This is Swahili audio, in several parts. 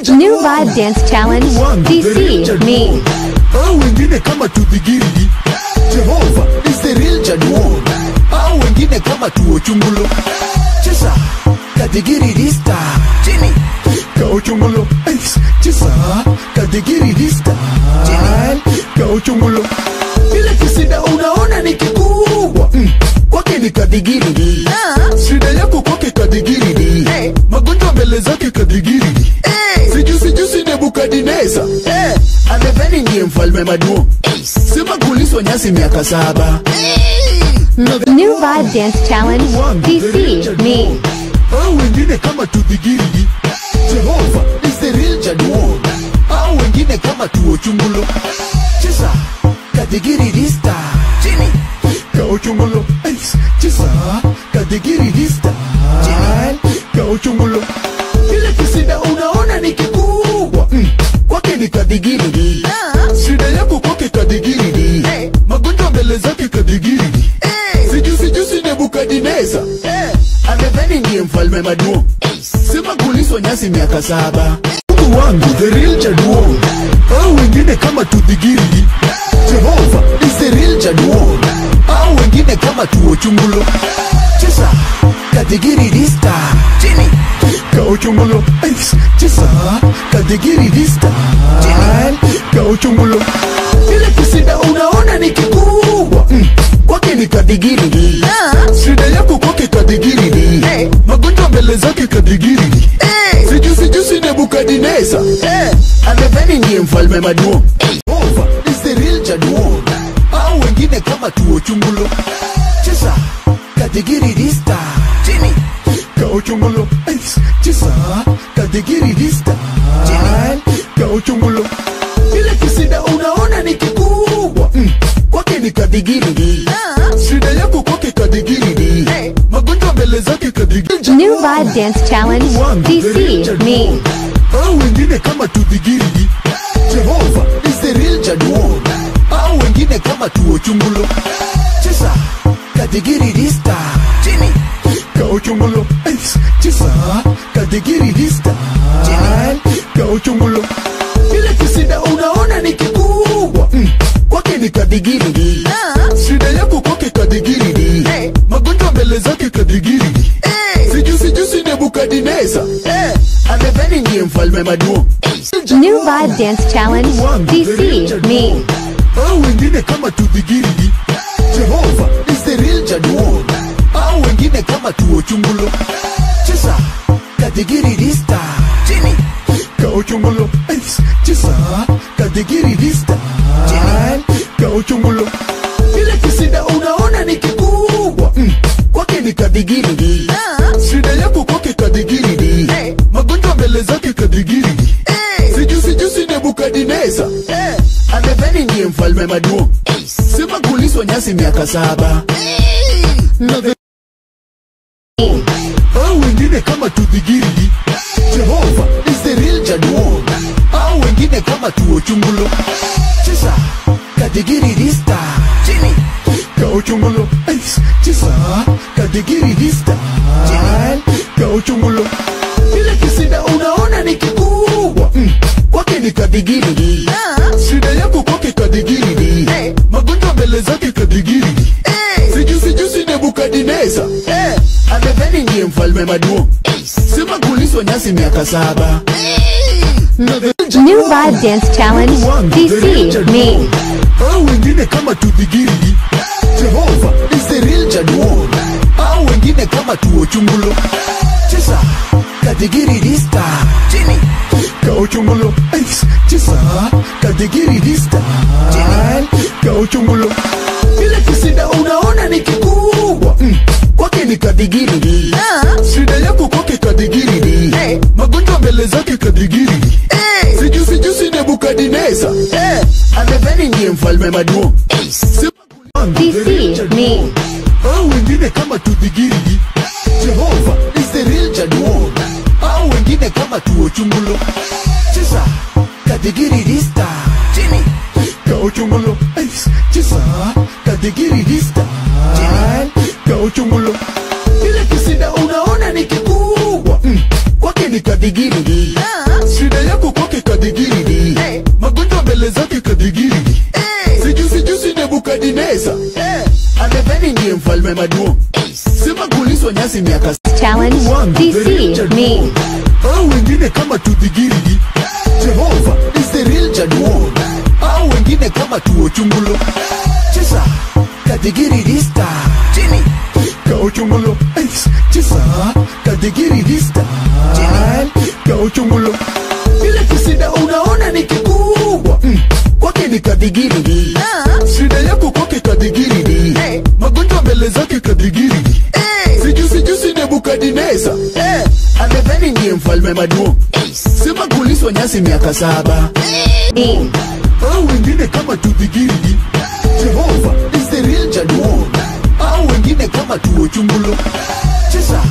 New Vibe Dance Challenge, DC, me. Au wengine kama tudhigiri. Jehovah is the real Jaduo. Au wengine kama tuochungulo. Chesa kadigiri dista Jimmy kauchungulo. Chesa kadigiri dista Jimmy kauchungulo. Ile kisida unaona ni kikubwa kwake ni kadigiri. Shida yako kwake kadigiri. Magonjwa mbele zake kadigiri. Sijusi Nebukadneza. Amepeni ndiye mfalme maduo. Sema kuliswa nyasi miaka 7. New Vibe Dance Challenge, DC, me. Au wengine kama tudhigiri. Jehovah is the real Jaduo. Au wengine kama tuochungulo. Chesa kadigiri dista Jimmy kauchungulo. Chesa kadigiri dista Jimmy kauchungulo. Ile kisida unaona ni kikubwa kwake ni kadigiri. Shida yako kwake kadigiri. Magonjwa mbele zake kadigiri. Sijusi Nebukadneza. Amepeni ndiye mfalme maduo. Sema kuliswa nyasi miaka 7. Mungu wangu the real Jaduo. Au wengine kama tudhigiri. Jehovah is the real Jaduo. Au wengine kama tuochungulo. Chesa kadigiri dista Jimmy kauchungulo. Chesa kadigiri dista Jimmy kauchungulo. Ile kisida unaona ni kikubwa kwake ni kadigiri. Shida yako kwake kadigiri. Magonjwa mbele zake kadigiri. Sijusi Nebukadneza. Amepeni ndiye mfalme maduo. Jehovah is the real Jaduo. Au wengine kama tuochungulo. Chesa kadigiri dista Jimmy kauchungulo. Chesa kadigiri dista Jimmy kauchungulo. Ile kisida unaona ni kikubwa kwake ni kadigiri. Shida yako kwake kadigiri. Magonjwa mbele zake kadigiri. New Vibe Dance Challenge, DC, me. Au wengine kama tudhigiri. Jehovah is the real Jaduo. Au wengine kama tuochungulo. Chesa kadigiri dista Jimmy kauchungulo. Chesa kadigiri dista Jimmy kauchungulo. Ile kisida unaona ni kikubwa kwake ni kadigiri. Shida yako kwake kadigiri. Magonjwa mbele zake kadigiri. Sijusi Nebukadneza. Amepeni ndiye mfalme maduo. New Vibe Dance Challenge, DC, me. Au wengine kama tudhigiri. Jehovah is the real Jaduo. Au wengine kama tuochungulo. Chesa kadigiri dista Jimmy kauchungulo. Chesa kadigiri dista Jimmy kauchungulo. Ile kisida unaona ni kikubwa kwake ni kadigiri. Shida yako kwake kadigiri. Magonjwa mbele zake kadigiri. Sijusi Nebukadneza. Amepeni ndiye mfalme maduo. Sema kuliswa nyasi miaka 7. Au wengine kama tudhigiri. Jehovah is the real Jaduo. Au wengine kama tuochungulo. Chesa kadigiri dista Jimmy kauchungulo. Chesa kadigiri dista Jimmy kauchungulo. Ile kisida unaona ni kikubwa kwake ni kadigiri. Shida yako kwake kadigiri. Magonjwa mbele zake kadigiri. Sijusi Nebukadneza. Amepeni ndiye mfalme maduo. Sema kuliswa nyasi miaka 7. New Vibe Dance Challenge, DC, me. Au wengine kama tudhigiri. Jehovah is the real Jaduo. Au wengine kama tuochungulo. Chesa kadigiri dista Jimmy kauchungulo. Chesa kadigiri dista Jimmy kauchungulo. Ile kisida unaona ni kikubwa kwake ni kadigiri. Shida yako kwake kadigiri. Magonjwa mbele zake kadigiri. Sijusi Nebukadneza. Amepeni ndiye mfalme maduo. DC, me. Au wengine kama tudhigiri. Jehovah is the real Jaduo. Au wengine kama tuochungulo. Chesa kadigiri dista Jimmy kauchungulo. Chesa kadigiri dista Jimmy kauchungulo. Ile kisida unaona ni kikubwa kwake ni kadigiri. Shida kadinesa amepeni ndiye mfalme maduo sema kuliswa nyasi miaka Challenge DC me. Au wengine kama tudhigiri Jehova is the real Jaduo. Au wengine kama tuo chungulo Chesa kadigiri dista Jini kao chungulo Chesa kadigiri dista Jini kao chungulo ile kisida unaona ni kikubwa kwake ni kadigiri shida yako kwake kadigiri magonjwa mbele zake kadigiri sijusi Nebukadineza amepeni ndiye mfalme maduo sema kuliswa nyasi miaka 7 au wengine kama tudhigiri Jehova is the real Jaduo. Au wengine kama tuo chungulo Chesa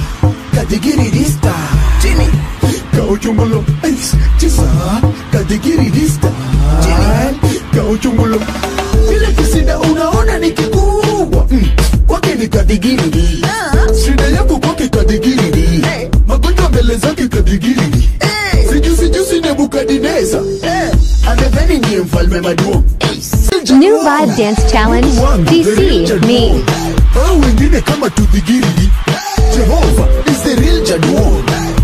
kadigiri dista Jini kao chungulo Chesa kadigiri dista Jini kao chungulo ile kisida unaona ni kikubwa kwake ni kadigiri shida yako kwake kadigiri magonjwa mbele zake kadigiri sijusi Nebukadineza amepeni ndiye mfalme maduo New Vibe Dance Challenge DC me. Au wengine kama tudhigiri Jehova is the real Jaduo.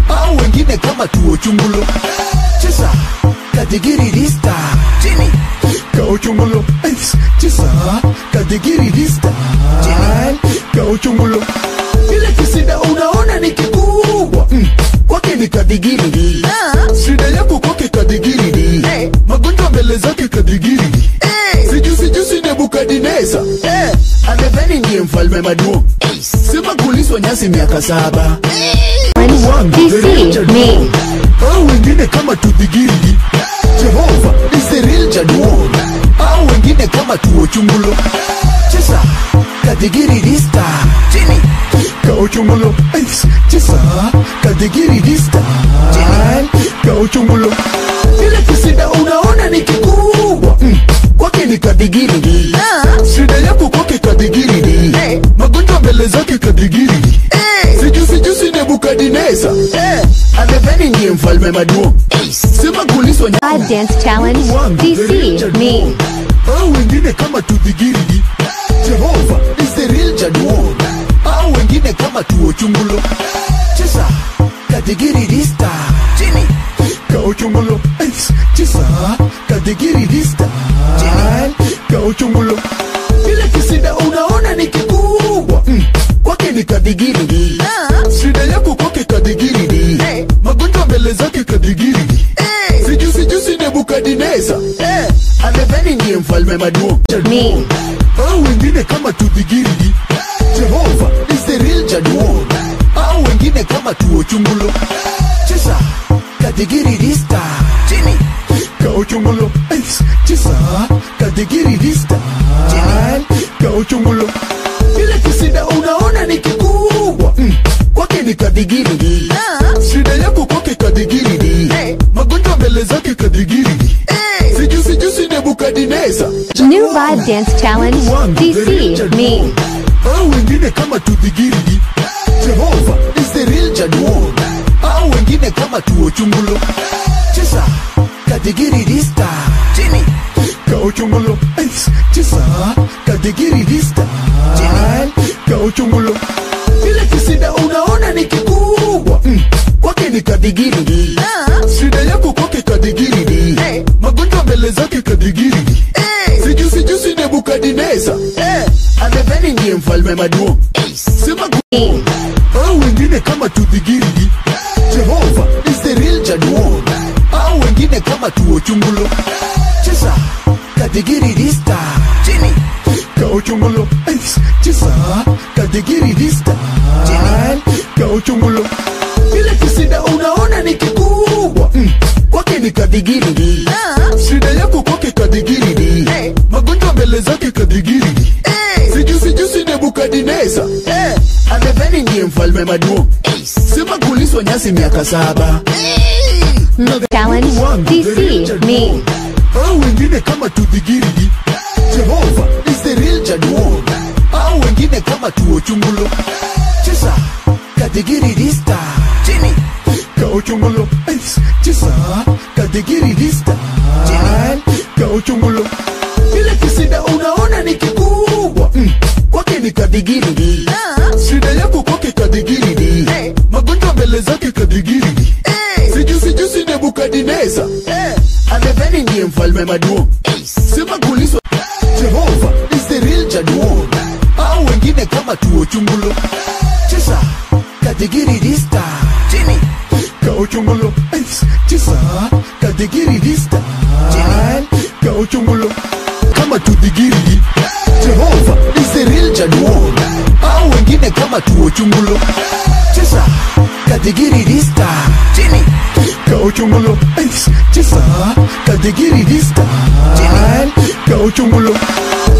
Au wengine kama tuo chungulo Chesa kadigiri dista Jini kao chungulo Chesa kadigiri dista Jini kao chungulo ile kisida unaona ni kikubwa kwake ni kadigiri shida yako kwake kadigiri magonjwa mbele zake kadigiri sijusi Nebukadineza amepeni ndiye mfalme maduo sema kuliswa nyasi miaka 7 DC me. Au wengine kama tudhigiri Jehova is the real Jaduo. Au wengine kama tuo chungulo Chesa kadigiri dista Jini kao chungulo Chesa kadigiri dista Jini kao chungulo ile kisida unaona ni kikubwa kwake ni kadigiri shida yako kwake kadigiri magonjwa mbele zake kadigiri sijusi Nebukadineza amepeni ndiye mfalme maduo sema kuliswa Vibe Dance Challenge DC me. Au wengine kama tudhigiri Jehova is the real Jaduo. Au wengine kama tuo chungulo Chesa kadigiri dista Jini kao chungulo Chesa kadigiri dista Jini kao chungulo ile kisida unaona ni kikubwa kwake ni kadigiri shida yako kwake kadigiri magonjwa mbele zake kadigiri sijusi Nebukadineza amepeni ndiye mfalme maduo Me. Au wengine kama tudhigiri Jehova is the real Jaduo. Au wengine kama tuo chungulo Chesa kadigiri dista Jini kao chungulo Chesa kadigiri dista Jini kao chungulo ile kisida unaona ni kikubwa kwake ni kadigiri shida yako kwake kadigiri magonjwa mbele zake kadigiri sijusi Nebukadineza New Vibe Dance Challenge DC me. Au wengine kama tudhigiri Jehova is the real Jaduo. Au wengine kama tuo chungulo Chesa kadigiri dista Jini kao chungulo Chesa kadigiri dista Jini kao chungulo ile kisida unaona ni kikubwa kwake ni kadigiri shida yako kwake kadigiri magonjwa mbele zake kadigiri sijusi Nebukadineza amepeni ndiye mfalme maduo sema au wengine kama tudhigiri Jehova is the real Jaduo. Au wengine kama tuo chungulo Chesa kadigiri dista Jini kao chungulo Chesa kadigiri dista Jini kao chungulo ile kisida unaona ni kikubwa kwake ni kadigiri shida yako kwake kadigiri magonjwa mbele zake kadigiri sijusi Nebukadineza amepeni ndiye mfalme maduo sema kuliswa nyasi miaka 7 Challenge DC me. Au wengine kama tudhigiri Jehova is the real Jaduo. Au wengine kama tuo chungulo Chesa kadigiri dista Jini kao chungulo Chesa kadigiri dista Jini kao chungulo ile kisida unaona ni kikubwa ni kadigiri. Shida yako kwake kadigiri. Magonjwa mbele zake kadigiri. Sijusi Nebukadneza. Amedhani ndiye mfalme maduo. Sema kuliswa Jehova is the real Jaduo. Au wengine kama tuo chungulo. Chesa kadigiri dista. Chini kao chungulo. Chesa kadigiri dista. Chini kao chungulo. Kama tudigiri. Jehova is the real Jaduo. Au wengine kama tuo chungulo. Chesa kadigiri dista. Chini kao chungulo. Chesa kadigiri dista. Chini kao chungulo.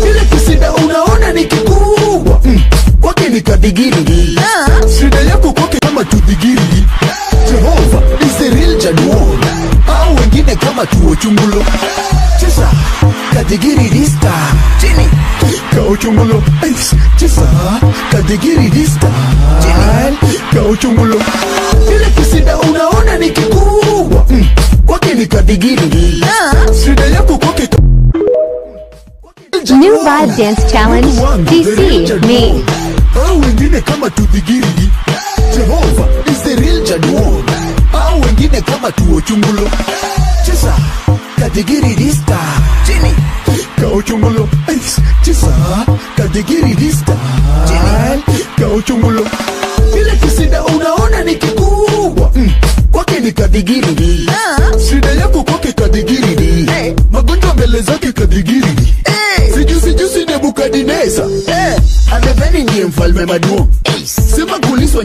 Ile kisida unaona ni kikubwa. Kwake ni kadigiri. Shida yako kwake kama tudigiri. Jehova is the real Jaduo. Au wengine kama tuo chungulo. Chesa kadigiri dista. Chini kao chungulo. Chesa kadigiri dista. Chini kao chungulo. Ile kisida unaona ni kikubwa. Kwake ni kadigiri. Shida yako kwake New Vibe Dance Challenge, DC, me. Au wengine kama tudigiri. Jehova is the real Jaduo. Au wengine kama tuo chungulo. Chesa kadigiri dista. Chini kao chungulo. Chesa kadigiri dista. Chini kao chungulo. Ile kisida unaona ni kikubwa. Kwake ni kadigiri. Shida yako kwake kadigiri. Magonjwa mbele zake kadigiri. Sijusi Nebukadneza. Amedhani ndiye mfalme maduo. Sema kuliswa